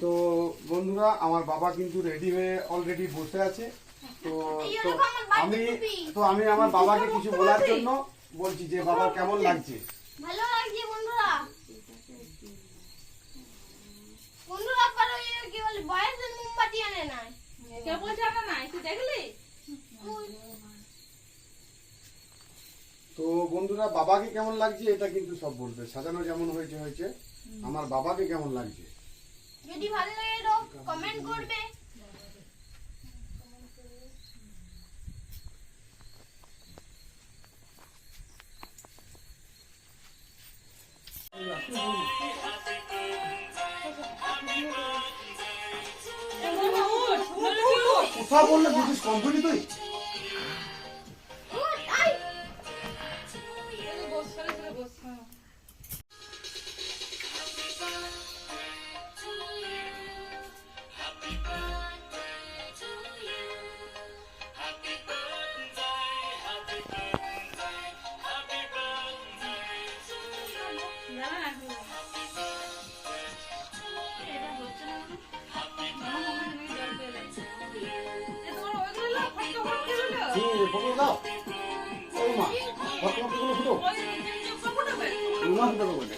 তো বন্ধুরা আমার বাবা কিন্তু রেডি হয়ে অলরেডি বসে আছে। তো আমি আমার বাবাকে কিছু বলার জন্য বলছি যে বাবা কেমন লাগছে? ভালো লাগছে বন্ধুরা। বন্ধুরা পারো কি বলে বয়সের মোমবাতি আনে নাই। কে বলছ আনা নাই? তুই দেখলি? তো বন্ধুরা বাবাকে কেমন লাগছে এটা কিন্তু সব বলবে। সাজানো যেমন হয়েছে আমার বাবাকে কেমন লাগছে যদি ভালো লাগে তো কমেন্ট করবে। কথা বললে বুঝিস কমপ্লিট তুই ফটো দাও। ও মা ফটো গুলো ফুটো রুমা ফুটো বলে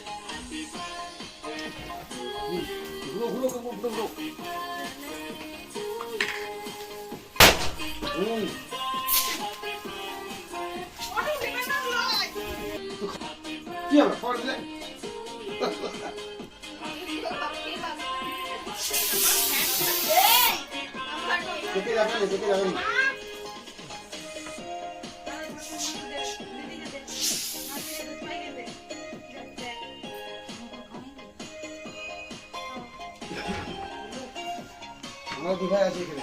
গুলো গুলো ফুটো ফুটো কি হবে ফটো দিলে দেখে যাবেন আমরা কোথায় আছি এখানে